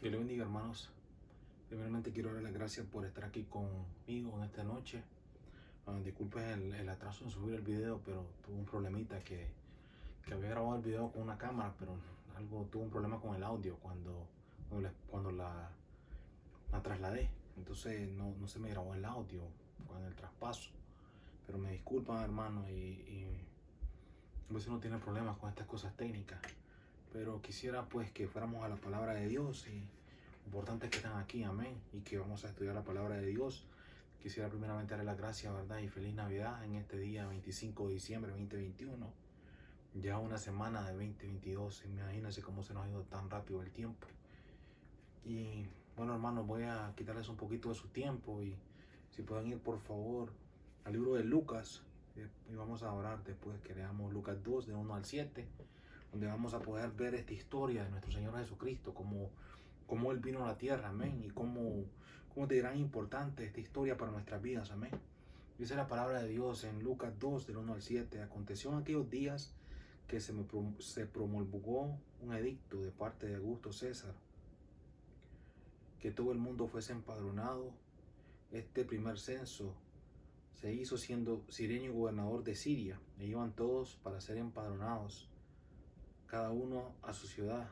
Dios le bendiga, hermanos. Primeramente quiero darle las gracias por estar aquí conmigo en esta noche. Disculpen el atraso en subir el video, pero tuve un problemita que había grabado el video con una cámara, pero tuve un problema con el audio cuando la trasladé. Entonces no se me grabó el audio con el traspaso. Pero me disculpan, hermano, y a veces uno tiene problemas con estas cosas técnicas. Pero quisiera pues que fuéramos a la palabra de Dios y importante es que están aquí, amén, y que vamos a estudiar la palabra de Dios. Quisiera primeramente darle las gracias, ¿verdad? Y feliz Navidad en este día 25 de diciembre de 2021. Ya una semana de 2022, imagínense cómo se nos ha ido tan rápido el tiempo. Y bueno, hermanos, voy a quitarles un poquito de su tiempo y si pueden ir por favor al libro de Lucas, y vamos a orar después que leamos Lucas 2 de 1 al 7, donde vamos a poder ver esta historia de nuestro Señor Jesucristo, cómo Él vino a la tierra, amén, y cómo de gran importante esta historia para nuestras vidas, amén. Dice la palabra de Dios en Lucas 2 del 1 al 7, aconteció en aquellos días que se promulgó un edicto de parte de Augusto César, que todo el mundo fuese empadronado. Este primer censo se hizo siendo Cirenio gobernador de Siria, e iban todos para ser empadronados, cada uno a su ciudad.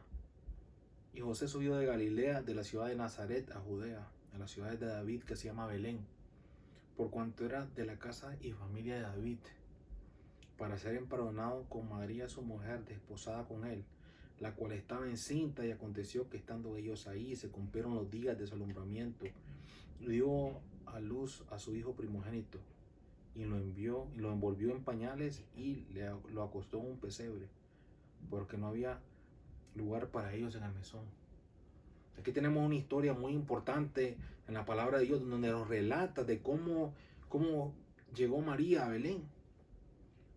Y José subió de Galilea, de la ciudad de Nazaret a Judea, a la ciudad de David que se llama Belén, por cuanto era de la casa y familia de David, para ser empadronado con María su mujer, desposada con él, la cual estaba encinta. Y aconteció que estando ellos ahí, se cumplieron los días de su alumbramiento, dio a luz a su hijo primogénito, y lo envolvió en pañales y lo acostó en un pesebre, porque no había lugar para ellos en el mesón. Aquí tenemos una historia muy importante en la palabra de Dios, donde nos relata de cómo llegó María a Belén.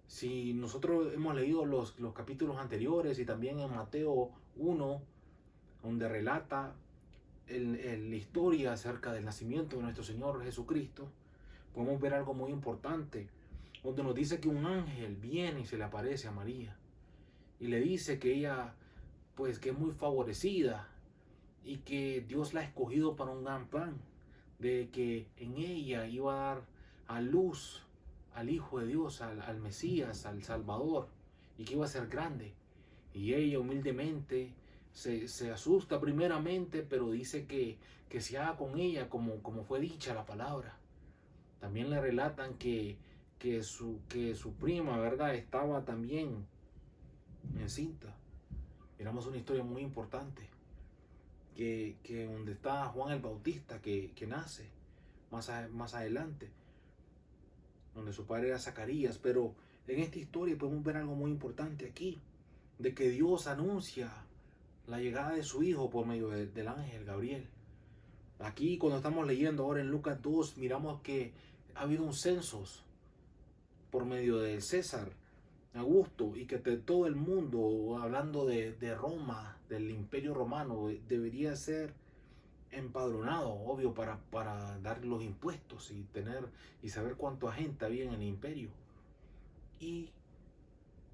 Si nosotros hemos leído los capítulos anteriores y también en Mateo 1, donde relata la historia acerca del nacimiento de nuestro Señor Jesucristo, podemos ver algo muy importante, donde nos dice que un ángel viene y se le aparece a María y le dice que ella, pues, que es muy favorecida y que Dios la ha escogido para un gran plan, de que en ella iba a dar a luz al Hijo de Dios, al Mesías, al Salvador, y que iba a ser grande. Y ella humildemente se asusta primeramente, pero dice que se haga con ella como fue dicha la palabra. También le relatan que su prima, ¿verdad?, estaba también encinta. Miramos una historia muy importante, que donde está Juan el Bautista, que nace más adelante, donde su padre era Zacarías. Pero en esta historia podemos ver algo muy importante aquí, de que Dios anuncia la llegada de su hijo por medio del ángel Gabriel. Aquí cuando estamos leyendo ahora en Lucas 2, miramos que ha habido un censo por medio de César Augusto, y que de todo el mundo, hablando de Roma, del imperio romano, debería ser empadronado, obvio, para dar los impuestos y saber cuánta gente había en el imperio. Y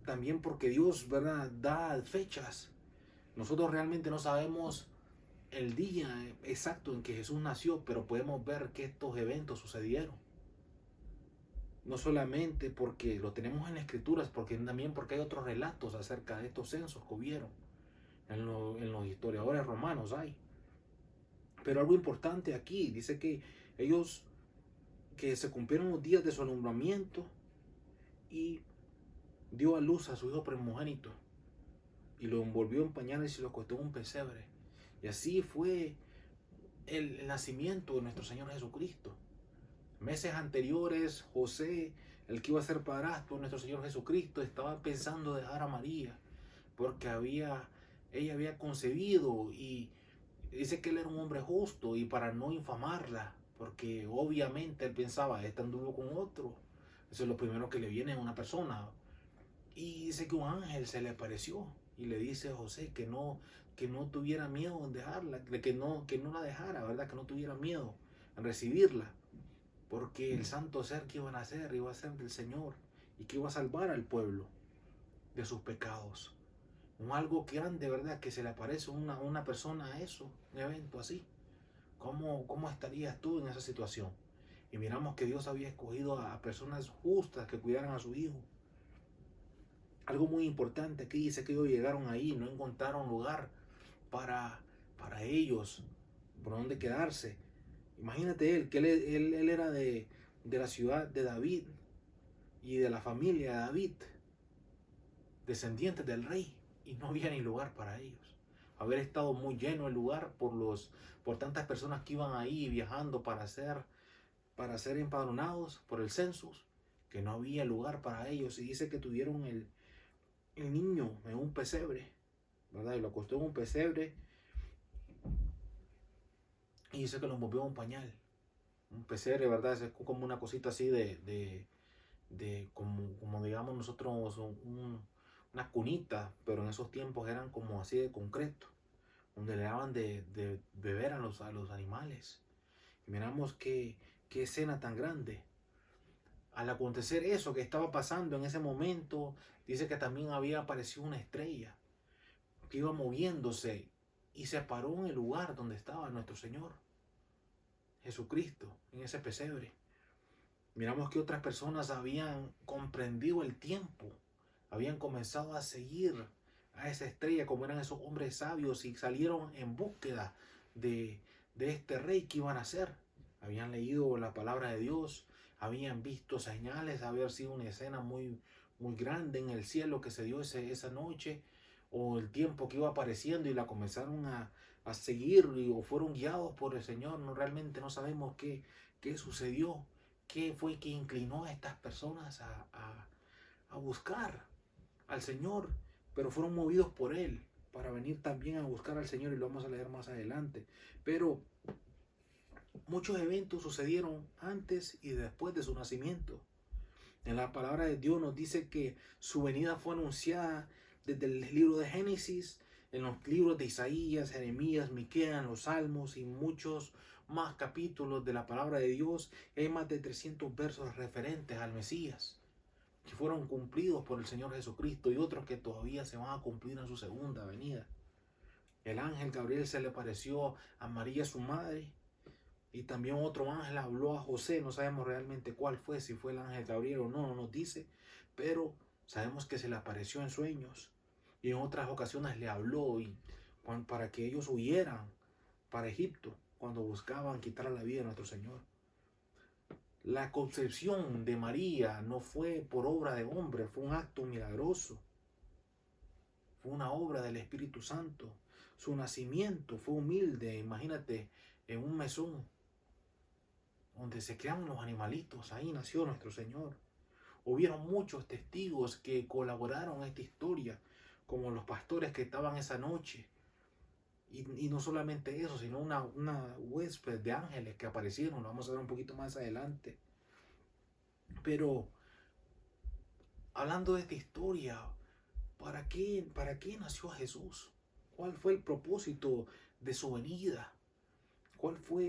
también porque Dios, ¿verdad?, da fechas. Nosotros realmente no sabemos el día exacto en que Jesús nació, pero podemos ver que estos eventos sucedieron. No solamente porque lo tenemos en las escrituras, también porque hay otros relatos acerca de estos censos que hubieron. En los historiadores romanos hay. Pero algo importante aquí, dice que que se cumplieron los días de su alumbramiento y dio a luz a su hijo primogénito y lo envolvió en pañales y lo acostó en un pesebre. Y así fue el nacimiento de nuestro Señor Jesucristo. Meses anteriores, José, el que iba a ser padrastro de nuestro Señor Jesucristo, estaba pensando dejar a María porque ella había concebido, y dice que él era un hombre justo, y para no infamarla, porque obviamente él pensaba, esta anduvo con otro. Eso es lo primero que le viene a una persona. Y dice que un ángel se le apareció y le dice a José que no tuviera miedo en dejarla, que no la dejara, ¿verdad? Que no tuviera miedo en recibirla, porque el santo ser que iba a nacer iba a ser del Señor y que iba a salvar al pueblo de sus pecados. un algo grande, ¿verdad? Que se le aparece una persona a eso, un evento así. ¿Cómo estarías tú en esa situación? Y miramos que Dios había escogido a personas justas que cuidaran a su hijo. Algo muy importante aquí dice que ellos llegaron ahí, no encontraron lugar para, para ellos, por donde quedarse. Imagínate él, que él era de la ciudad de David y de la familia de David, descendientes del rey, y no había ni lugar para ellos. Haber estado muy lleno el lugar por tantas personas que iban ahí viajando para ser empadronados por el census, que no había lugar para ellos. Y dice que tuvieron el niño en un pesebre, ¿verdad? Y lo acostó en un pesebre, y dice que lo envolvió en un pañal. Un pesebre, ¿verdad? Es como una cosita así como digamos nosotros, una cunita, pero en esos tiempos eran como así de concreto, donde le daban de beber a los animales. Y miramos qué escena tan grande. Al acontecer eso que estaba pasando en ese momento, dice que también había aparecido una estrella que iba moviéndose y se paró en el lugar donde estaba nuestro Señor Jesucristo, en ese pesebre. Miramos que otras personas habían comprendido el tiempo, habían comenzado a seguir a esa estrella como eran esos hombres sabios y salieron en búsqueda de, de este rey que iban a ser. Habían leído la palabra de Dios, habían visto señales, había sido una escena muy grande en el cielo que se dio esa noche, o el tiempo que iba apareciendo, y la comenzaron a seguir o fueron guiados por el Señor. No, realmente no sabemos qué sucedió, qué fue que inclinó a estas personas a buscar al Señor, pero fueron movidos por Él para venir también a buscar al Señor, y lo vamos a leer más adelante. Pero muchos eventos sucedieron antes y después de su nacimiento. En la palabra de Dios nos dice que su venida fue anunciada desde el libro de Génesis, en los libros de Isaías, Jeremías, Miqueas, los Salmos y muchos más capítulos de la palabra de Dios. Hay más de 300 versos referentes al Mesías, que fueron cumplidos por el Señor Jesucristo, y otros que todavía se van a cumplir en su segunda venida. El ángel Gabriel se le apareció a María, su madre, y también otro ángel habló a José. No sabemos realmente cuál fue, si fue el ángel Gabriel o no, no nos dice, pero sabemos que se le apareció en sueños, y en otras ocasiones le habló para que ellos huyeran para Egipto cuando buscaban quitar la vida de nuestro Señor. La concepción de María no fue por obra de hombre, fue un acto milagroso, fue una obra del Espíritu Santo. Su nacimiento fue humilde, imagínate, en un mesón donde se creaban los animalitos. Ahí nació nuestro Señor. Hubieron muchos testigos que colaboraron en esta historia, como los pastores que estaban esa noche. Y no solamente eso, sino una huésped de ángeles que aparecieron. Lo vamos a ver un poquito más adelante. Pero hablando de esta historia, ¿para qué nació Jesús? ¿Cuál fue el propósito de su venida?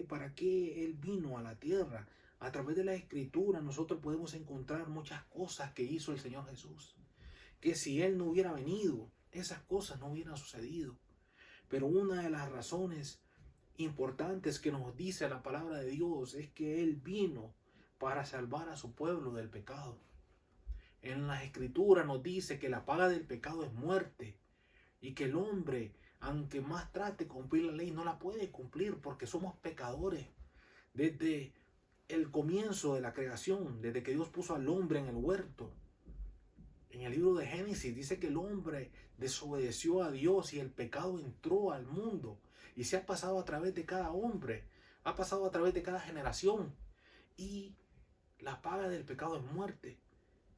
¿Para qué Él vino a la tierra? A través de la Escritura nosotros podemos encontrar muchas cosas que hizo el Señor Jesús, que si Él no hubiera venido, esas cosas no hubieran sucedido. Pero una de las razones importantes que nos dice la palabra de Dios es que Él vino para salvar a su pueblo del pecado. En las Escrituras nos dice que la paga del pecado es muerte, y que el hombre, aunque más trate de cumplir la ley, no la puede cumplir porque somos pecadores. Desde el comienzo de la creación, desde que Dios puso al hombre en el huerto, en el libro de Génesis dice que el hombre desobedeció a Dios y el pecado entró al mundo, y se ha pasado a través de cada hombre, ha pasado a través de cada generación, y la paga del pecado es muerte.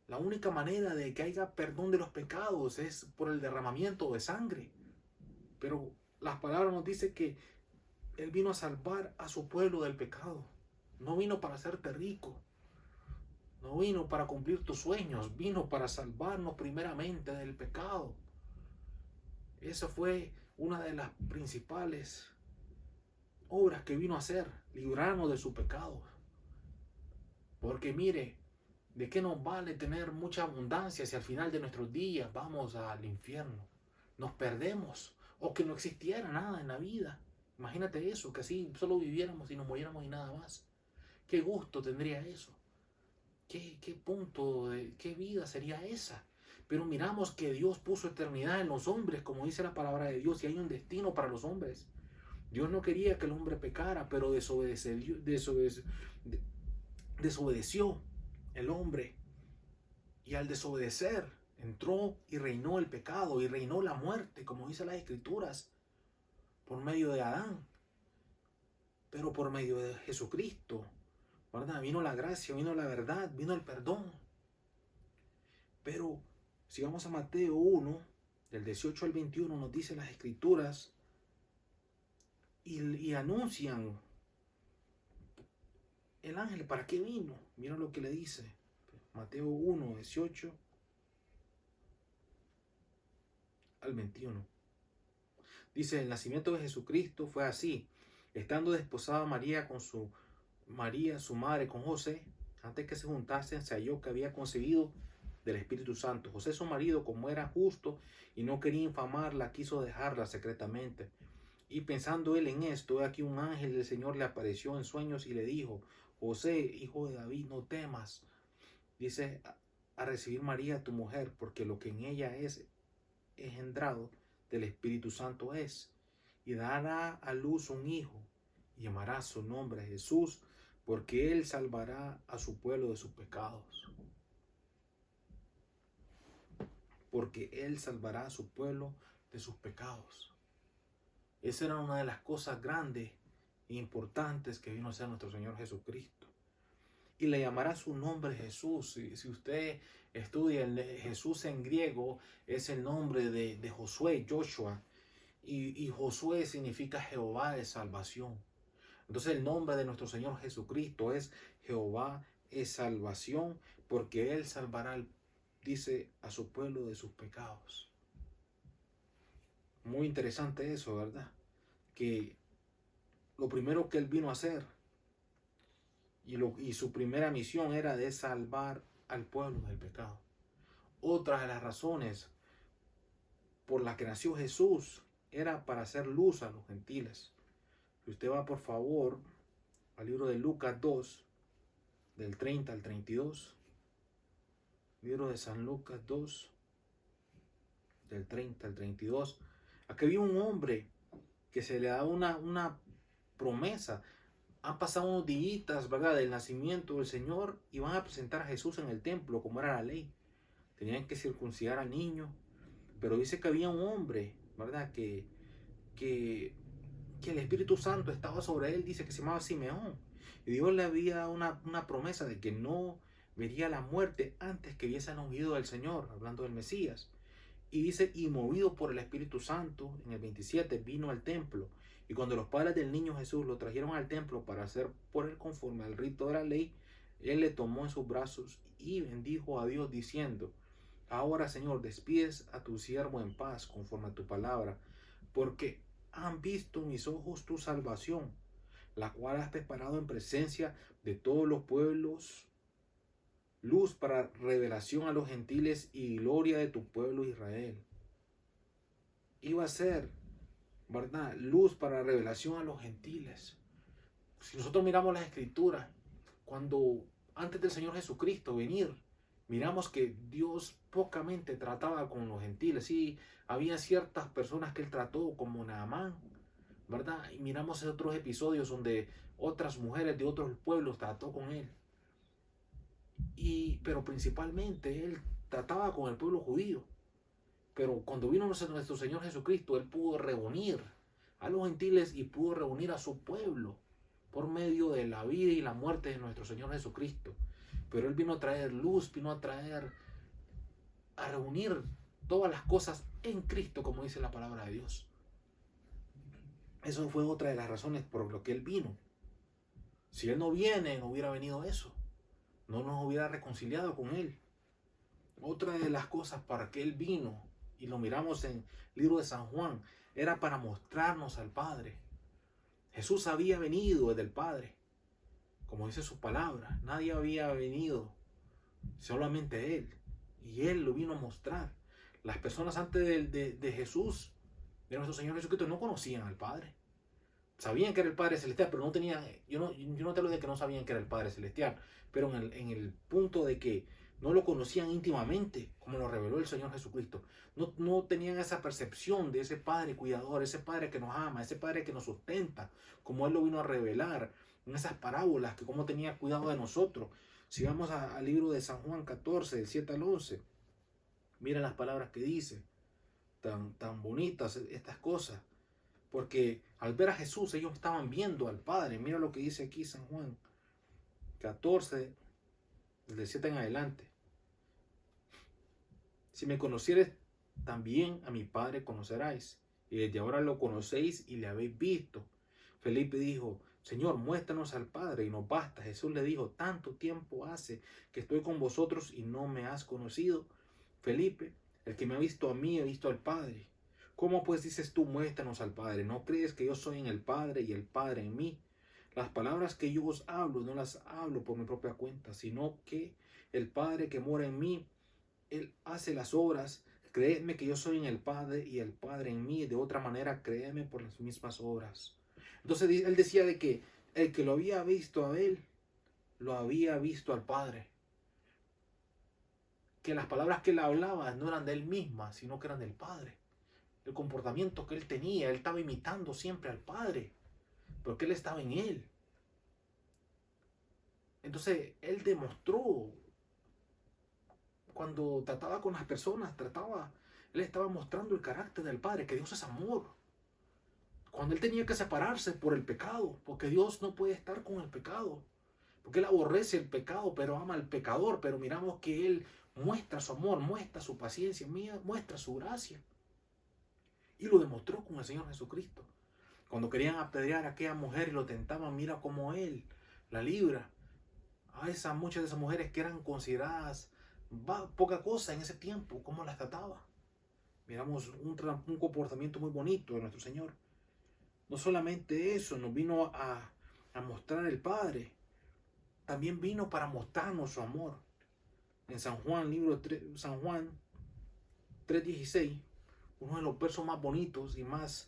La única manera de que haya perdón de los pecados es por el derramamiento de sangre. Pero las palabras nos dicen que Él vino a salvar a su pueblo del pecado. No vino para hacerte rico. No vino para cumplir tus sueños. Vino para salvarnos primeramente del pecado. Esa fue una de las principales obras que vino a hacer. Librarnos de su pecado. Porque mire, ¿de qué nos vale tener mucha abundancia si al final de nuestros días vamos al infierno? nos perdemos o que no existiera nada en la vida. Imagínate eso, que así solo viviéramos y nos muriéramos y nada más. ¿Qué gusto tendría eso? ¿Qué punto, qué vida sería esa? Pero miramos que Dios puso eternidad en los hombres, como dice la palabra de Dios, y hay un destino para los hombres. Dios no quería que el hombre pecara, pero desobedeció el hombre. Y al desobedecer, entró y reinó el pecado y reinó la muerte, como dice las Escrituras, por medio de Adán. Pero por medio de Jesucristo, ¿verdad? Vino la gracia, vino la verdad, vino el perdón. Pero si vamos a Mateo 1, del 18 al 21, nos dice las Escrituras y anuncian el ángel para qué vino. Mira lo que le dice. Mateo 1, 18 al 21. Dice, el nacimiento de Jesucristo fue así. Estando desposada María con su madre, con José, antes que se juntasen, se halló que había concebido del Espíritu Santo. José, su marido, como era justo y no quería infamarla, quiso dejarla secretamente. Y pensando él en esto, aquí un ángel del Señor le apareció en sueños y le dijo, José, hijo de David, no temas, dice, a recibir María tu mujer, porque lo que en ella es engendrado del Espíritu Santo es, y dará a luz un hijo, y llamará su nombre Jesús, porque él salvará a su pueblo de sus pecados. Porque él salvará a su pueblo de sus pecados. Esa era una de las cosas grandes e importantes que vino a ser nuestro Señor Jesucristo. Y le llamará su nombre Jesús. Si usted estudia Jesús en griego, es el nombre de Josué, Joshua. Y Josué significa Jehová de salvación. Entonces el nombre de nuestro Señor Jesucristo es Jehová es salvación, porque Él salvará, dice, a su pueblo de sus pecados. Muy interesante eso, ¿verdad? Que lo primero que Él vino a hacer y su primera misión era de salvar al pueblo del pecado. Otra de las razones por las que nació Jesús era para hacer luz a los gentiles. Si usted va por favor al libro de Lucas 2, del 30 al 32. Libro de San Lucas 2, del 30 al 32. Aquí había un hombre que se le da una promesa. Han pasado unos días, ¿verdad?, del nacimiento del Señor y van a presentar a Jesús en el templo, como era la ley. Tenían que circuncidar al niño. Pero dice que había un hombre, ¿verdad?, que el Espíritu Santo estaba sobre él, dice que se llamaba Simeón. Y Dios le había dado una promesa de que no vería la muerte antes que viese nacido del Señor, hablando del Mesías. Y dice, y movido por el Espíritu Santo, en el 27, vino al templo. Y cuando los padres del niño Jesús lo trajeron al templo para hacer por él conforme al rito de la ley, él le tomó en sus brazos y bendijo a Dios diciendo, ahora Señor, despides a tu siervo en paz conforme a tu palabra, porque han visto mis ojos tu salvación, la cual has preparado en presencia de todos los pueblos, luz para revelación a los gentiles y gloria de tu pueblo Israel. Iba a ser, ¿verdad?, luz para revelación a los gentiles. Si nosotros miramos las Escrituras, cuando antes del Señor Jesucristo venir, miramos que Dios pocamente trataba con los gentiles. Sí, había ciertas personas que Él trató, como Naamán, ¿verdad? Y miramos otros episodios donde otras mujeres de otros pueblos trató con Él. Pero principalmente Él trataba con el pueblo judío. Pero cuando vino nuestro Señor Jesucristo, Él pudo reunir a los gentiles y pudo reunir a su pueblo por medio de la vida y la muerte de nuestro Señor Jesucristo. Pero Él vino a traer luz, vino a reunir todas las cosas en Cristo, como dice la palabra de Dios. Eso fue otra de las razones por lo que Él vino. Si Él no viene, no hubiera venido eso. No nos hubiera reconciliado con Él. Otra de las cosas para que Él vino, y lo miramos en el libro de San Juan, era para mostrarnos al Padre. Jesús había venido desde el Padre. Como dice su palabra, nadie había venido, solamente Él. Y Él lo vino a mostrar. Las personas antes de Jesús, de nuestro Señor Jesucristo, no conocían al Padre. Sabían que era el Padre Celestial, pero no tenían, yo no te hablo de que no sabían que era el Padre Celestial, pero en el punto de que no lo conocían íntimamente, como lo reveló el Señor Jesucristo. No tenían esa percepción de ese Padre cuidador, ese Padre que nos ama, ese Padre que nos sustenta, como Él lo vino a revelar en esas parábolas, que cómo tenía cuidado de nosotros. Si vamos al libro de San Juan 14, del 7 al 11, mira las palabras que dice, tan bonitas estas cosas. Porque al ver a Jesús, ellos estaban viendo al Padre. Mira lo que dice aquí San Juan 14, del 7 en adelante. Si me conocieres, también a mi Padre conoceráis. Y desde ahora lo conocéis y le habéis visto. Felipe dijo, Señor, muéstranos al Padre y nos basta. Jesús le dijo, tanto tiempo hace que estoy con vosotros y no me has conocido. Felipe, el que me ha visto a mí, ha visto al Padre. ¿Cómo pues dices tú, muéstranos al Padre? ¿No crees que yo soy en el Padre y el Padre en mí? Las palabras que yo os hablo, no las hablo por mi propia cuenta, sino que el Padre que mora en mí, Él hace las obras. Creedme que yo soy en el Padre y el Padre en mí. De otra manera, créeme por las mismas obras. Entonces Él decía de que el que lo había visto a Él, lo había visto al Padre. Que las palabras que Él hablaba no eran de Él misma, sino que eran del Padre. El comportamiento que Él tenía, Él estaba imitando siempre al Padre, porque Él estaba en Él. Entonces Él demostró, cuando trataba con las personas, Él estaba mostrando el carácter del Padre, que Dios es amor. Cuando Él tenía que separarse por el pecado, porque Dios no puede estar con el pecado, porque Él aborrece el pecado, pero ama al pecador. Pero miramos que Él muestra su amor, muestra su paciencia, muestra su gracia. Y lo demostró con el Señor Jesucristo. Cuando querían apedrear a aquella mujer y lo tentaban, mira cómo Él la libra. A muchas de esas mujeres que eran consideradas poca cosa en ese tiempo, cómo las trataba. Miramos un comportamiento muy bonito de nuestro Señor. No solamente eso, nos vino a mostrar el Padre, también vino para mostrarnos su amor. En San Juan, San Juan 3:16, uno de los versos más bonitos y más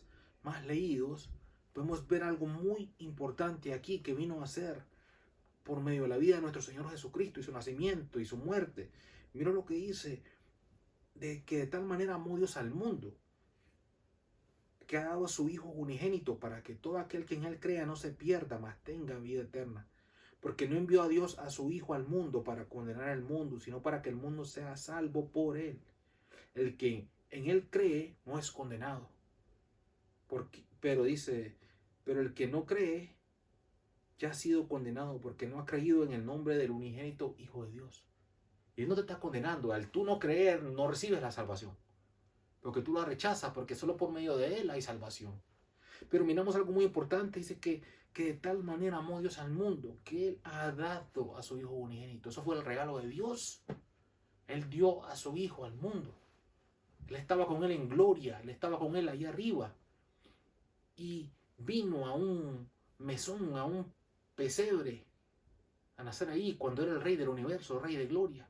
leídos, podemos ver algo muy importante aquí que vino a hacer por medio de la vida de nuestro Señor Jesucristo y su nacimiento y su muerte. Mira lo que dice, de que de tal manera amó Dios al mundo, que ha dado a su Hijo unigénito, para que todo aquel que en Él crea no se pierda, mas tenga vida eterna. Porque no envió a Dios a su Hijo al mundo para condenar al mundo, sino para que el mundo sea salvo por Él. El que en Él cree no es condenado. Pero el que no cree ya ha sido condenado, porque no ha creído en el nombre del unigénito Hijo de Dios. Y Él no te está condenando. Al tú no creer, no recibes la salvación, porque tú la rechazas, porque solo por medio de Él hay salvación. Pero miramos algo muy importante, dice que de tal manera amó Dios al mundo, que Él ha dado a su Hijo unigénito. Eso fue el regalo de Dios. Él dio a su Hijo al mundo. Él estaba con Él en gloria, Él estaba con Él allá arriba. Y vino a un mesón, a un pesebre, a nacer ahí cuando era el Rey del universo, Rey de gloria,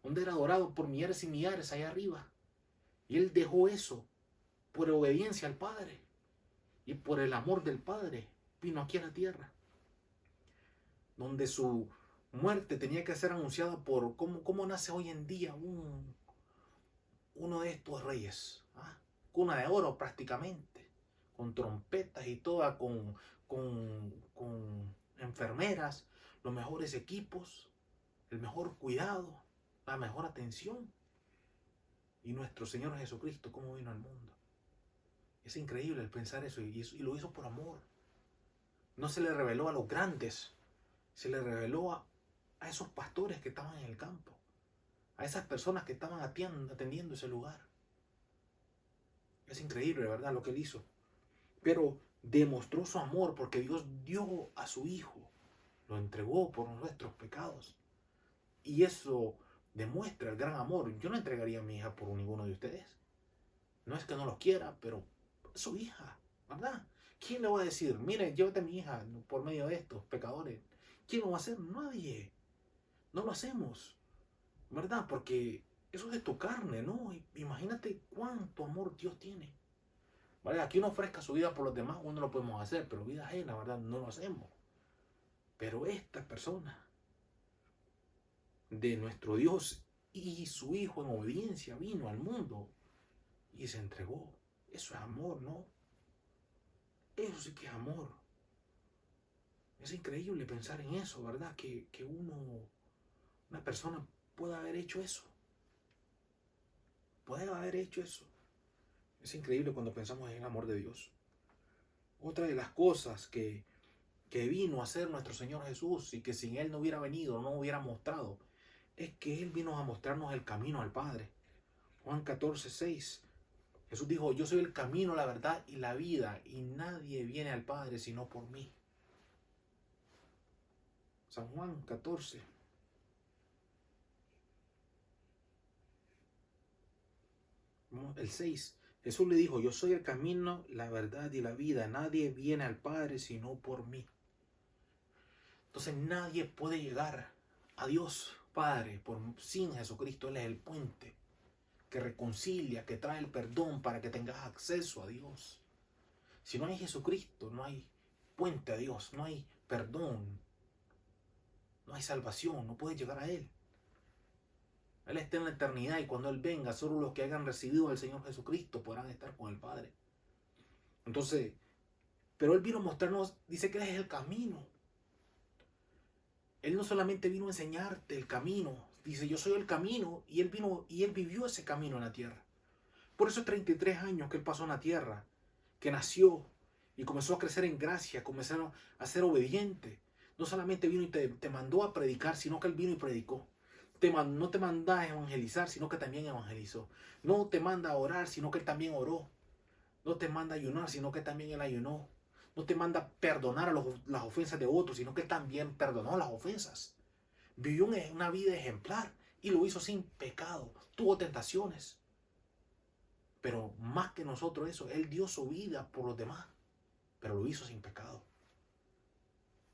donde era adorado por millares y millares allá arriba. Y Él dejó eso por obediencia al Padre y por el amor del Padre. Vino aquí a la tierra, donde su muerte tenía que ser anunciada por cómo nace hoy en día uno de estos reyes. Cuna de oro prácticamente, con trompetas y toda, con enfermeras, los mejores equipos, el mejor cuidado, la mejor atención. Y nuestro Señor Jesucristo, cómo vino al mundo. Es increíble el pensar eso, y lo hizo por amor. No se le reveló a los grandes, se le reveló a esos pastores que estaban en el campo, a esas personas que estaban atendiendo ese lugar. Es increíble, ¿verdad?, lo que Él hizo. Pero demostró su amor porque Dios dio a su Hijo, lo entregó por nuestros pecados. Y eso demuestra el gran amor. Yo no entregaría a mi hija por ninguno de ustedes. No es que no los quiera, pero es su hija, ¿verdad? ¿Quién le va a decir, mire, llévate a mi hija por medio de estos pecadores? ¿Quién lo va a hacer? Nadie. No lo hacemos, ¿verdad? Porque Eso es de tu carne, ¿no? Imagínate cuánto amor Dios tiene. ¿Vale? Aquí uno ofrezca su vida por los demás, uno lo podemos hacer, pero vida ajena, ¿verdad? No lo hacemos. Pero esta persona de nuestro Dios y su Hijo en obediencia vino al mundo y se entregó. Eso es amor, ¿no? Eso sí que es amor. Es increíble pensar en eso, ¿verdad? Que una persona pueda haber hecho eso. Puede haber hecho eso. Es increíble cuando pensamos en el amor de Dios. Otra de las cosas que vino a hacer nuestro Señor Jesús y que sin Él no hubiera venido, no hubiera mostrado, es que Él vino a mostrarnos el camino al Padre. Juan 14:6. Jesús dijo, yo soy el camino, la verdad y la vida, y nadie viene al Padre sino por mí. San Juan 14. El 6. Jesús le dijo, yo soy el camino, la verdad y la vida. Nadie viene al Padre sino por mí. Entonces nadie puede llegar a Dios Padre sin Jesucristo. Él es el puente que reconcilia, que trae el perdón para que tengas acceso a Dios. Si no hay Jesucristo, no hay puente a Dios, no hay perdón, no hay salvación, no puedes llegar a Él. Él está en la eternidad y cuando Él venga, solo los que hayan recibido al Señor Jesucristo podrán estar con el Padre. Entonces, pero Él vino a mostrarnos, dice que Él es el camino. Él no solamente vino a enseñarte el camino, dice yo soy el camino, y Él vino y Él vivió ese camino en la tierra. Por esos 33 años que Él pasó en la tierra, que nació y comenzó a crecer en gracia, comenzó a ser obediente. No solamente vino y te mandó a predicar, sino que Él vino y predicó. No te manda a evangelizar, sino que también evangelizó. No te manda a orar, sino que Él también oró. No te manda a ayunar, sino que también Él ayunó. No te manda a perdonar las ofensas de otros, sino que Él también perdonó las ofensas. Vivió una vida ejemplar y lo hizo sin pecado. Tuvo tentaciones. Pero más que nosotros eso, Él dio su vida por los demás. Pero lo hizo sin pecado.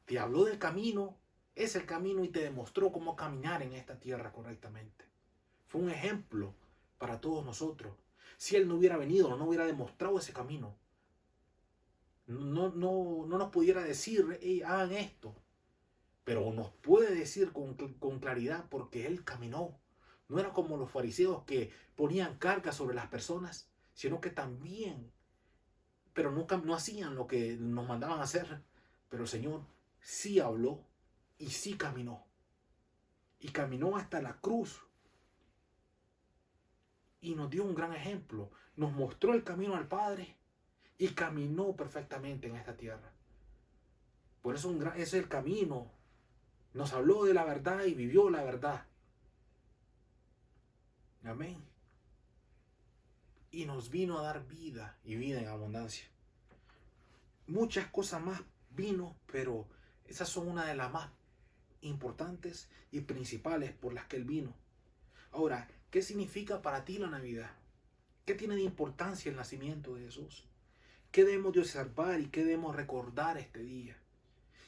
Te habló del camino, es el camino y te demostró cómo caminar en esta tierra correctamente. Fue un ejemplo para todos nosotros. Si Él no hubiera venido, no hubiera demostrado ese camino, no nos pudiera decir, hey, hagan esto. Pero nos puede decir con claridad porque Él caminó. No era como los fariseos que ponían cargas sobre las personas, sino que también, pero no hacían lo que nos mandaban a hacer. Pero el Señor sí habló y sí caminó. Y caminó hasta la cruz. Y nos dio un gran ejemplo. Nos mostró el camino al Padre y caminó perfectamente en esta tierra. Por eso es el camino. Nos habló de la verdad y vivió la verdad. Amén. Y nos vino a dar vida y vida en abundancia. Muchas cosas más vino, pero esas son una de las más importantes y principales por las que Él vino. Ahora, ¿qué significa para ti la Navidad? ¿Qué tiene de importancia el nacimiento de Jesús? ¿Qué debemos de observar y qué debemos recordar este día?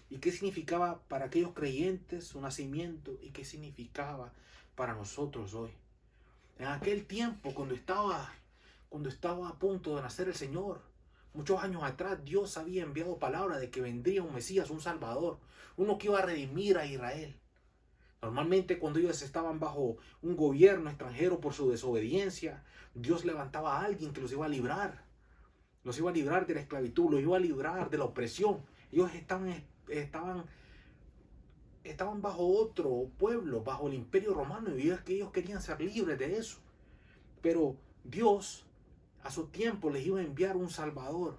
¿Y qué significaba para aquellos creyentes su nacimiento? ¿Y qué significaba para nosotros hoy? En aquel tiempo, cuando estaba a punto de nacer el Señor, muchos años atrás, Dios había enviado palabra de que vendría un Mesías, un Salvador, uno que iba a redimir a Israel. Normalmente cuando ellos estaban bajo un gobierno extranjero por su desobediencia, Dios levantaba a alguien que los iba a librar de la esclavitud, los iba a librar de la opresión. Ellos estaban bajo otro pueblo, bajo el imperio romano, y ellos querían ser libres de eso. Pero Dios a su tiempo les iba a enviar un Salvador,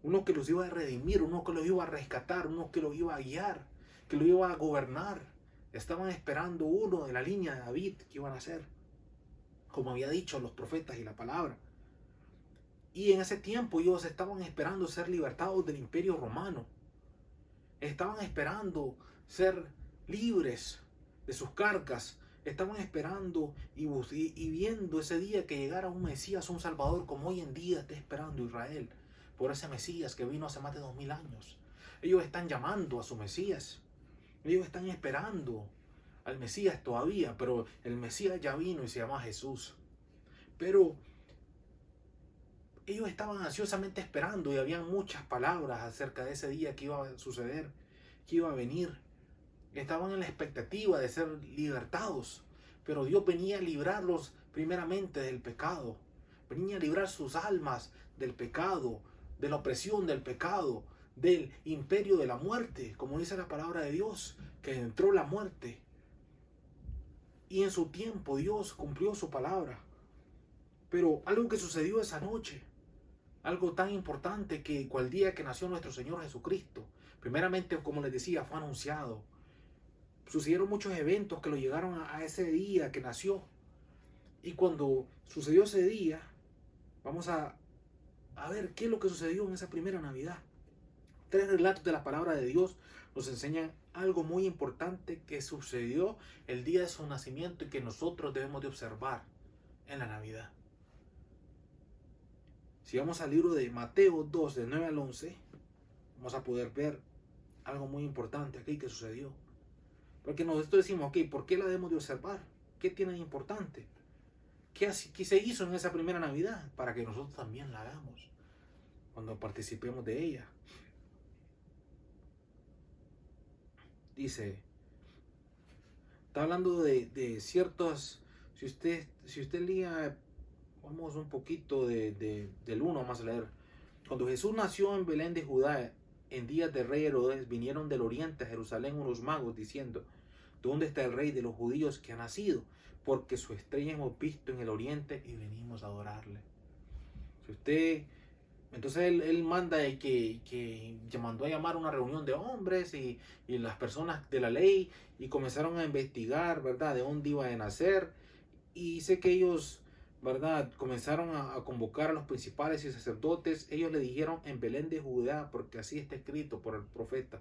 uno que los iba a redimir, uno que los iba a rescatar, uno que los iba a guiar, que los iba a gobernar. Estaban esperando uno de la línea de David que iban a ser, como había dicho los profetas y la palabra. Y en ese tiempo ellos estaban esperando ser libertados del imperio romano. Estaban esperando ser libres de sus cargas. Estaban esperando y viendo ese día que llegara un Mesías, un Salvador, como hoy en día está esperando Israel por ese Mesías que vino hace más de 2000 años. Ellos están llamando a su Mesías. Ellos están esperando al Mesías todavía, pero el Mesías ya vino y se llama Jesús. Pero ellos estaban ansiosamente esperando y habían muchas palabras acerca de ese día que iba a suceder, que iba a venir. Estaban en la expectativa de ser libertados, pero Dios venía a librarlos primeramente del pecado. Venía a librar sus almas del pecado, de la opresión del pecado, del imperio de la muerte, como dice la palabra de Dios, que entró la muerte. Y en su tiempo Dios cumplió su palabra. Pero algo que sucedió esa noche, algo tan importante que cual día que nació nuestro Señor Jesucristo, primeramente, como les decía, fue anunciado. Sucedieron muchos eventos que lo llegaron a ese día que nació. Y cuando sucedió ese día, vamos a ver qué es lo que sucedió en esa primera Navidad. 3 relatos de la palabra de Dios nos enseñan algo muy importante que sucedió el día de su nacimiento y que nosotros debemos de observar en la Navidad. Si vamos al libro de Mateo 2, del 9 al 11, vamos a poder ver algo muy importante aquí que sucedió. Porque nosotros decimos, ok, ¿por qué la debemos de observar? ¿Qué tiene de importante? ¿Qué se hizo en esa primera Navidad? Para que nosotros también la hagamos cuando participemos de ella. Dice, está hablando de ciertos, si usted leía, vamos un poquito del 1, vamos a leer. Cuando Jesús nació en Belén de Judá, en días del rey Herodes, vinieron del oriente a Jerusalén unos magos diciendo, ¿dónde está el rey de los judíos que ha nacido? Porque su estrella hemos visto en el oriente y venimos a adorarle. Si usted, entonces él manda que mandó a llamar una reunión de hombres y las personas de la ley y comenzaron a investigar, ¿verdad?, de dónde iba a nacer. Y sé que ellos, ¿verdad?, comenzaron a convocar a los principales y sacerdotes. Ellos le dijeron en Belén de Judá, porque así está escrito por el profeta.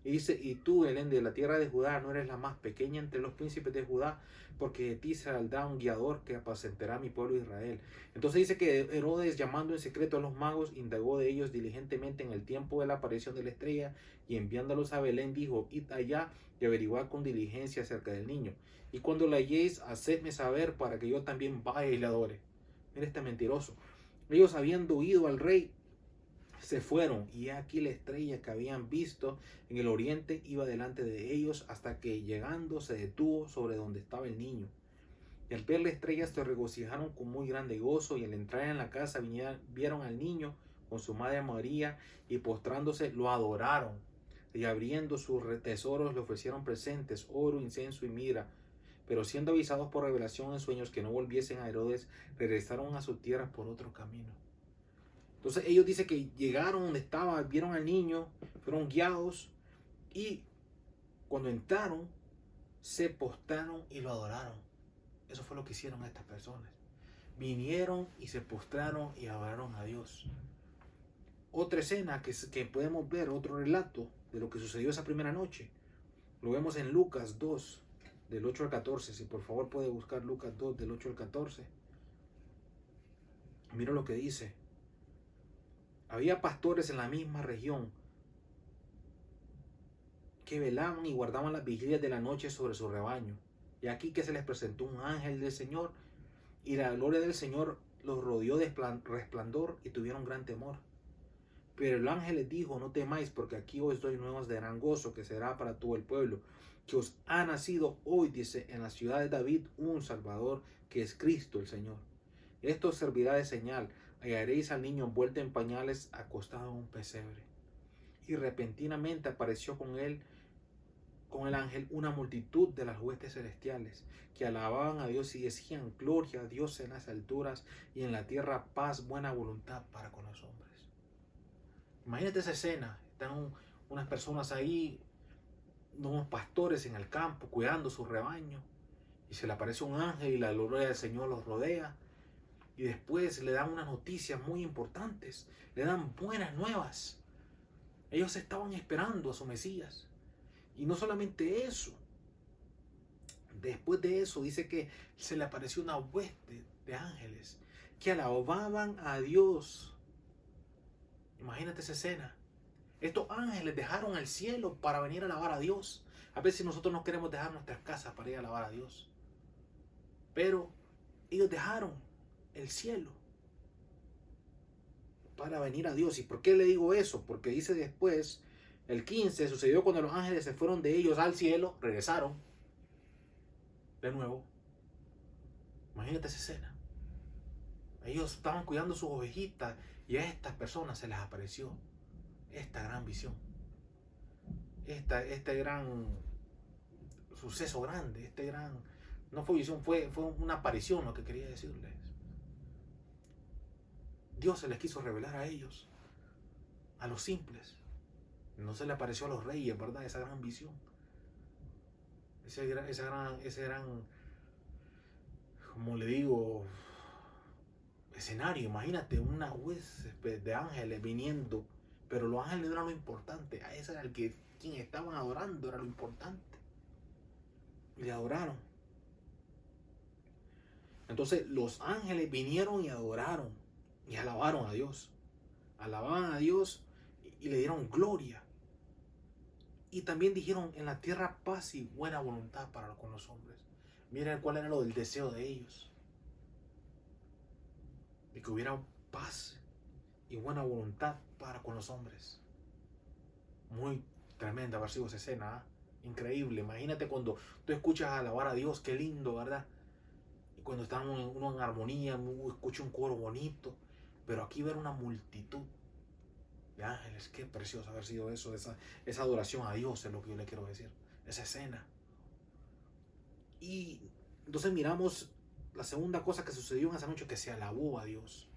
Y dice, y tú, Belén, de la tierra de Judá, no eres la más pequeña entre los príncipes de Judá, porque de ti saldrá un guiador que apacentará a mi pueblo Israel. Entonces dice que Herodes, llamando en secreto a los magos, indagó de ellos diligentemente en el tiempo de la aparición de la estrella, y enviándolos a Belén, dijo, id allá y averiguad con diligencia acerca del niño. Y cuando la halléis, hacedme saber para que yo también vaya y le adore. Mira este mentiroso. Ellos, habiendo oído al rey, se fueron, y aquí la estrella que habían visto en el oriente iba delante de ellos, hasta que llegando se detuvo sobre donde estaba el niño. Y al ver la estrella se regocijaron con muy grande gozo, y al entrar en la casa vieron al niño con su madre María, y postrándose lo adoraron, y abriendo sus tesoros le ofrecieron presentes, oro, incienso y mirra. Pero siendo avisados por revelación en sueños que no volviesen a Herodes, regresaron a su tierra por otro camino. Entonces ellos dicen que llegaron donde estaba, vieron al niño, fueron guiados, y cuando entraron se postraron y lo adoraron. Eso fue lo que hicieron estas personas. Vinieron y se postraron y adoraron a Dios. Otra escena que podemos ver, otro relato de lo que sucedió esa primera noche, lo vemos en Lucas 2, del 8 al 14. Si por favor puede buscar Lucas 2, del 8 al 14. Mira lo que dice. Había pastores en la misma región que velaban y guardaban las vigilias de la noche sobre su rebaño. Y aquí que se les presentó un ángel del Señor, y la gloria del Señor los rodeó de resplandor, y tuvieron gran temor. Pero el ángel les dijo, no temáis, porque aquí os doy nuevas de gran gozo, que será para todo el pueblo, que os ha nacido hoy, dice, en la ciudad de David un Salvador, que es Cristo el Señor. Esto os servirá de señal: hallaréis al niño envuelto en pañales, acostado en un pesebre. Y repentinamente apareció con el ángel, una multitud de las huestes celestiales, que alababan a Dios y decían, gloria a Dios en las alturas, y en la tierra paz, buena voluntad para con los hombres. Imagínate esa escena. Están unas personas ahí, unos pastores en el campo, cuidando su rebaño, y se le aparece un ángel y la gloria del Señor los rodea. Y después le dan unas noticias muy importantes, le dan buenas nuevas. Ellos estaban esperando a su Mesías. Y no solamente eso, después de eso dice que se le apareció una hueste de ángeles que alababan a Dios. Imagínate esa escena. Estos ángeles dejaron el cielo para venir a alabar a Dios. A veces nosotros no queremos dejar nuestras casas para ir a alabar a Dios. Pero ellos dejaron el cielo para venir a Dios. ¿Y por qué le digo eso? Porque dice después, el 15, sucedió cuando los ángeles se fueron de ellos al cielo, regresaron de nuevo. Imagínate esa escena. Ellos estaban cuidando sus ovejitas y a estas personas se les apareció esta gran visión. Este gran suceso grande, no fue visión, fue una aparición lo que quería decirles. Dios se les quiso revelar a ellos, a los simples. No se le apareció a los reyes, ¿verdad? Esa gran visión. Ese gran, como le digo, escenario. Imagínate una huésped de ángeles viniendo, pero los ángeles no eran lo importante. A ese era quien estaban adorando, era lo importante. Y le adoraron. Entonces los ángeles vinieron y adoraron y alabaron a Dios. Alababan a Dios y le dieron gloria. Y también dijeron: en la tierra paz y buena voluntad para con los hombres. Miren cuál era lo del deseo de ellos. De que hubiera paz y buena voluntad para con los hombres. Muy tremenda haber sido esa escena, ¿eh? Increíble. Imagínate cuando tú escuchas alabar a Dios, qué lindo, ¿verdad? Y cuando estamos uno en armonía, uno escucha un coro bonito. Pero aquí ver una multitud de ángeles, qué precioso haber sido eso, esa adoración a Dios, es lo que yo le quiero decir, esa escena. Y entonces miramos la segunda cosa que sucedió en esa noche, que se alabó a Dios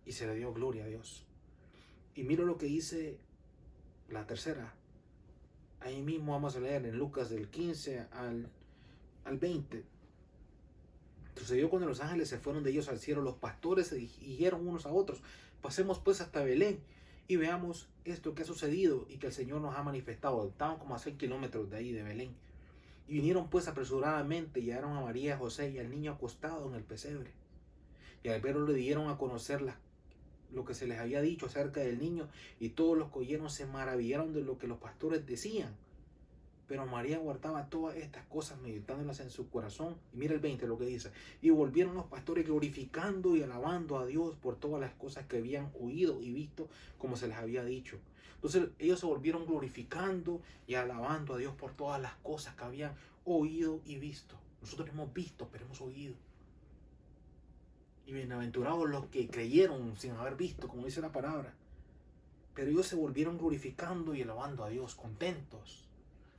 y se le dio gloria a Dios. Y miro lo que dice la tercera. Ahí mismo vamos a leer en Lucas del 15 al 20. Sucedió cuando los ángeles se fueron de ellos al cielo, los pastores se dijeron unos a otros: pasemos pues hasta Belén y veamos esto que ha sucedido y que el Señor nos ha manifestado. Estaban como a 6 kilómetros de ahí, de Belén. Y vinieron pues apresuradamente y hallaron a María, a José y al niño acostado en el pesebre. Y al verlo le dieron a conocer lo que se les había dicho acerca del niño, y todos los que oyeron se maravillaron de lo que los pastores decían. Pero María guardaba todas estas cosas, meditándolas en su corazón. Y mira el 20 lo que dice: y volvieron los pastores glorificando y alabando a Dios por todas las cosas que habían oído y visto, como se les había dicho. Entonces ellos se volvieron glorificando y alabando a Dios por todas las cosas que habían oído y visto. Nosotros hemos visto, pero hemos oído. Y bienaventurados los que creyeron sin haber visto, como dice la palabra. Pero ellos se volvieron glorificando y alabando a Dios, contentos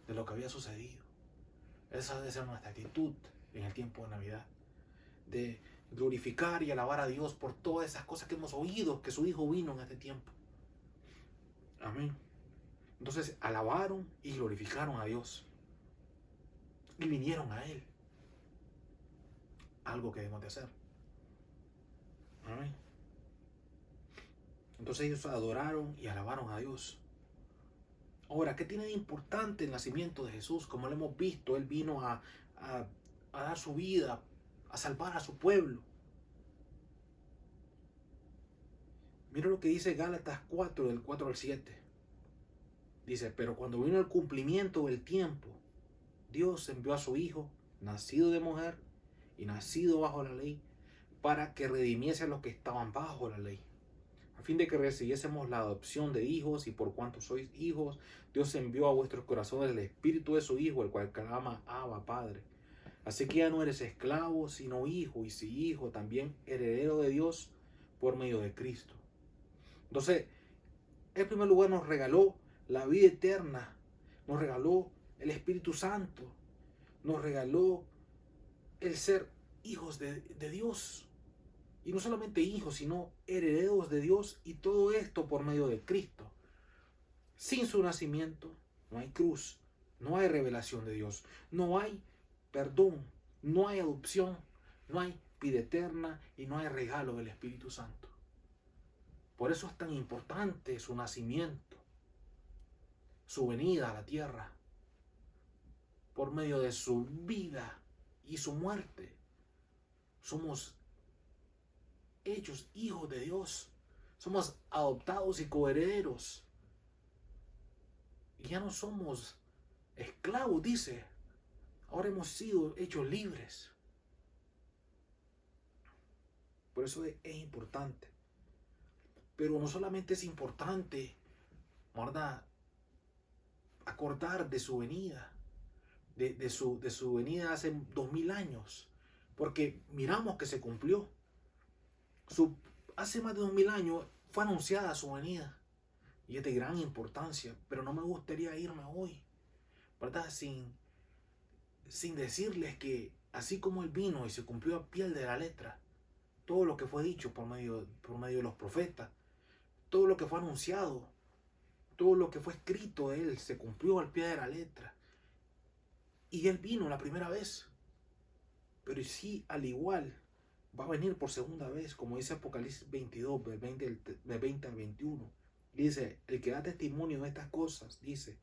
de lo que había sucedido. Esa debe ser nuestra actitud en el tiempo de Navidad, de glorificar y alabar a Dios por todas esas cosas que hemos oído, que su Hijo vino en este tiempo. Amén. Entonces alabaron y glorificaron a Dios y vinieron a Él. Algo que debemos de hacer. Amén. Entonces ellos adoraron y alabaron a Dios. Ahora, ¿qué tiene de importante el nacimiento de Jesús? Como lo hemos visto, Él vino a dar su vida, a salvar a su pueblo. Mira lo que dice Gálatas 4, del 4 al 7. Dice: pero cuando vino el cumplimiento del tiempo, Dios envió a su Hijo, nacido de mujer y nacido bajo la ley, para que redimiese a los que estaban bajo la ley, a fin de que recibiésemos la adopción de hijos, y por cuanto sois hijos, Dios envió a vuestros corazones el espíritu de su Hijo, el cual clama: Abba, Padre. Así que ya no eres esclavo, sino hijo, y si hijo, también heredero de Dios por medio de Cristo. Entonces, en primer lugar nos regaló la vida eterna, nos regaló el Espíritu Santo, nos regaló el ser hijos de Dios. Y no solamente hijos, sino herederos de Dios, y todo esto por medio de Cristo. Sin su nacimiento no hay cruz, no hay revelación de Dios, no hay perdón, no hay adopción, no hay vida eterna y no hay regalo del Espíritu Santo. Por eso es tan importante su nacimiento, su venida a la tierra, por medio de su vida y su muerte. Somos hechos hijos de Dios, somos adoptados y coherederos Y ya no somos esclavos, dice. Ahora hemos sido hechos libres. Por eso es importante. Pero no solamente es importante, ¿verdad?, acordar de su venida, de su venida hace 2000 años. Porque miramos que se cumplió. Hace más de 2000 años fue anunciada su venida. Y es de gran importancia. Pero no me gustaría irme hoy, ¿verdad?, sin decirles que así como Él vino y se cumplió a pie de la letra, todo lo que fue dicho por medio de los profetas, todo lo que fue anunciado, todo lo que fue escrito de Él, se cumplió al pie de la letra. Y Él vino la primera vez. Pero sí, al igual, va a venir por segunda vez, como dice Apocalipsis 22, del 20 al 21. Dice, el que da testimonio de estas cosas, dice,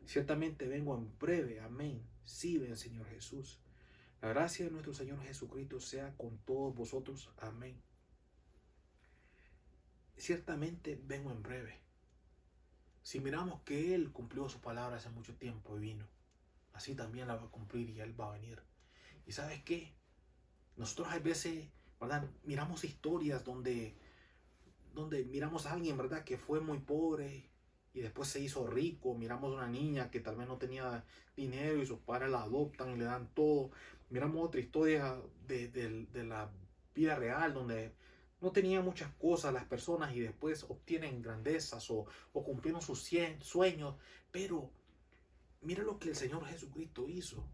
ciertamente vengo en breve, amén. Sí, ven, Señor Jesús. La gracia de nuestro Señor Jesucristo sea con todos vosotros, amén. Ciertamente vengo en breve. Si miramos que Él cumplió su palabra hace mucho tiempo y vino, así también la va a cumplir y Él va a venir. ¿Y sabes qué? Nosotros a veces, ¿verdad?, miramos historias donde miramos a alguien, ¿verdad?, que fue muy pobre y después se hizo rico. Miramos a una niña que tal vez no tenía dinero y sus padres la adoptan y le dan todo. Miramos otra historia de la vida real donde no tenían muchas cosas las personas y después obtienen grandezas o cumplieron sus sueños. Pero mira lo que el Señor Jesucristo hizo.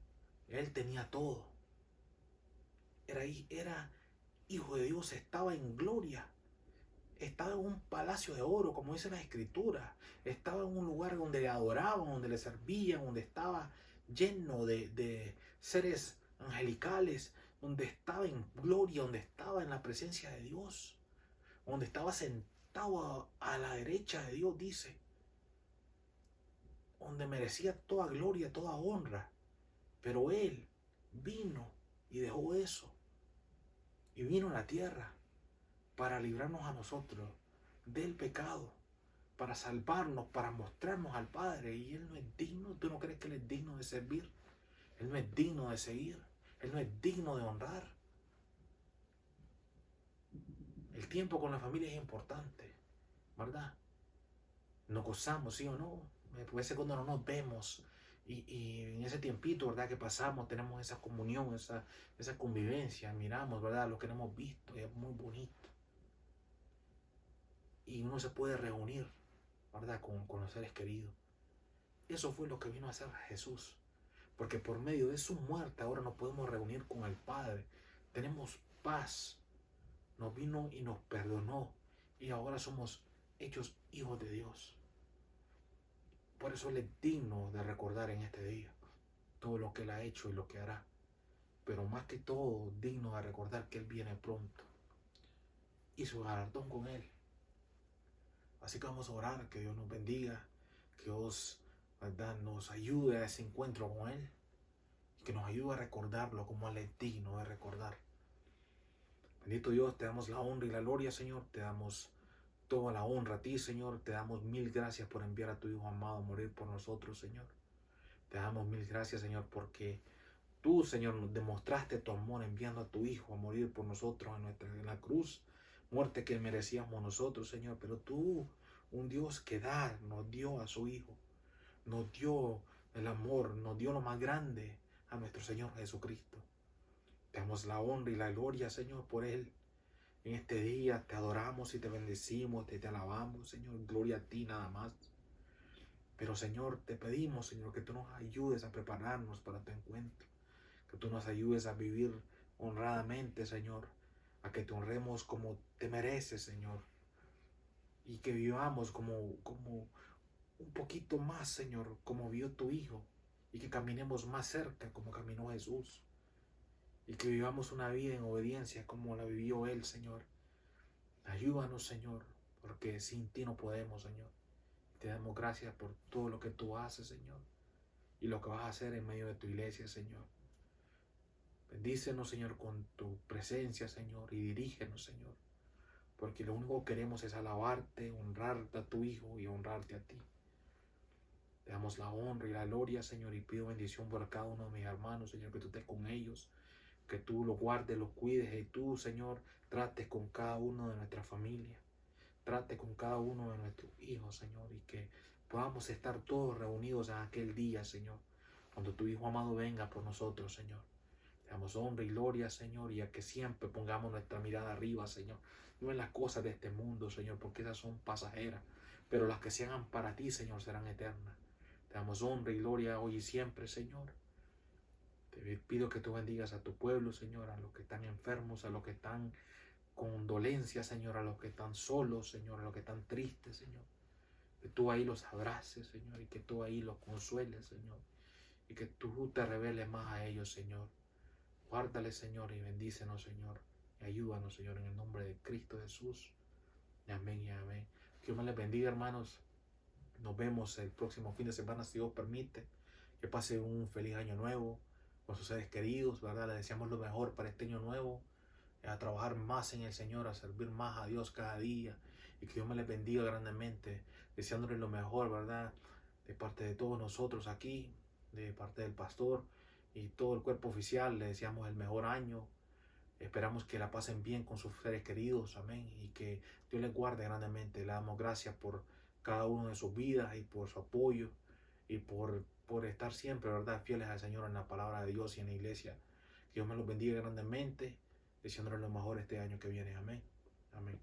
Él tenía todo. Era hijo de Dios, estaba en gloria. Estaba en un palacio de oro, como dice la escritura. Estaba en un lugar donde le adoraban, donde le servían, donde estaba lleno de seres angelicales, donde estaba en gloria, donde estaba en la presencia de Dios, donde estaba sentado a la derecha de Dios, dice, donde merecía toda gloria, toda honra. Pero Él vino y dejó eso y vino a la tierra para librarnos a nosotros del pecado, para salvarnos, para mostrarnos al Padre. Y Él no es digno. ¿Tú no crees que Él es digno de servir? Él no es digno de seguir. Él no es digno de honrar. El tiempo con la familia es importante, ¿verdad? Nos gozamos, ¿sí o no? Puede ser cuando no nos vemos y en ese tiempito, ¿verdad?, que pasamos, tenemos esa comunión, esa convivencia, miramos, ¿verdad?, lo que no hemos visto, y es muy bonito. Y uno se puede reunir, ¿verdad?, con los seres queridos. Eso fue lo que vino a hacer Jesús. Porque por medio de su muerte ahora nos podemos reunir con el Padre. Tenemos paz. Nos vino y nos perdonó. Y ahora somos hechos hijos de Dios. Por eso Él es digno de recordar en este día todo lo que Él ha hecho y lo que hará. Pero más que todo, digno de recordar que Él viene pronto. Y su galardón con Él. Así que vamos a orar, que Dios nos bendiga, que Dios, ¿verdad?, nos ayude a ese encuentro con Él y que nos ayude a recordarlo como Él es digno de recordar. Bendito Dios, te damos la honra y la gloria, Señor. Te damos toda la honra a ti, Señor. Te damos mil gracias por enviar a tu Hijo amado a morir por nosotros, Señor. Te damos mil gracias, Señor, porque tú, Señor, nos demostraste tu amor enviando a tu Hijo a morir por nosotros en la cruz. Muerte que merecíamos nosotros, Señor. Pero tú, un Dios que da, nos dio a su Hijo. Nos dio el amor, nos dio lo más grande a nuestro Señor Jesucristo. Te damos la honra y la gloria, Señor, por Él. En este día te adoramos y te bendecimos, te alabamos, Señor. Gloria a ti nada más. Pero, Señor, te pedimos, Señor, que tú nos ayudes a prepararnos para tu encuentro. Que tú nos ayudes a vivir honradamente, Señor. A que te honremos como te mereces, Señor. Y que vivamos como un poquito más, Señor, como vio tu Hijo. Y que caminemos más cerca como caminó Jesús. Y que vivamos una vida en obediencia como la vivió Él, Señor. Ayúdanos, Señor, porque sin ti no podemos, Señor. Te damos gracias por todo lo que tú haces, Señor. Y lo que vas a hacer en medio de tu iglesia, Señor. Bendícenos, Señor, con tu presencia, Señor, y dirígenos, Señor. Porque lo único que queremos es alabarte, honrarte a tu Hijo y honrarte a ti. Te damos la honra y la gloria, Señor, y pido bendición por cada uno de mis hermanos, Señor, que tú estés con ellos, que tú los guardes, los cuides, y tú, Señor, trates con cada uno de nuestra familia, trate con cada uno de nuestros hijos, Señor, y que podamos estar todos reunidos en aquel día, Señor, cuando tu Hijo amado venga por nosotros, Señor. Te damos honra y gloria, Señor, y a que siempre pongamos nuestra mirada arriba, Señor, no en las cosas de este mundo, Señor, porque esas son pasajeras, pero las que se hagan para ti, Señor, serán eternas. Te damos honra y gloria hoy y siempre, Señor. Te pido que tú bendigas a tu pueblo, Señor, a los que están enfermos, a los que están con dolencia, Señor, a los que están solos, Señor, a los que están tristes, Señor. Que tú ahí los abraces, Señor, y que tú ahí los consueles, Señor, y que tú te reveles más a ellos, Señor. Guárdales, Señor, y bendícenos, Señor, y ayúdanos, Señor, en el nombre de Cristo Jesús. Amén y amén. Que Dios me les bendiga, hermanos. Nos vemos el próximo fin de semana, si Dios permite. Que pase un feliz año nuevo con sus seres queridos, ¿verdad? Les deseamos lo mejor para este año nuevo, a trabajar más en el Señor, a servir más a Dios cada día, y que Dios me les bendiga grandemente, deseándoles lo mejor, ¿verdad? De parte de todos nosotros aquí, de parte del pastor y todo el cuerpo oficial, les deseamos el mejor año. Esperamos que la pasen bien con sus seres queridos, amén, y que Dios les guarde grandemente. Le damos gracias por cada uno de sus vidas y por su apoyo y por estar siempre, ¿verdad?, fieles al Señor en la palabra de Dios y en la iglesia. Que Dios me los bendiga grandemente, deseándoles lo mejor este año que viene. Amén. Amén.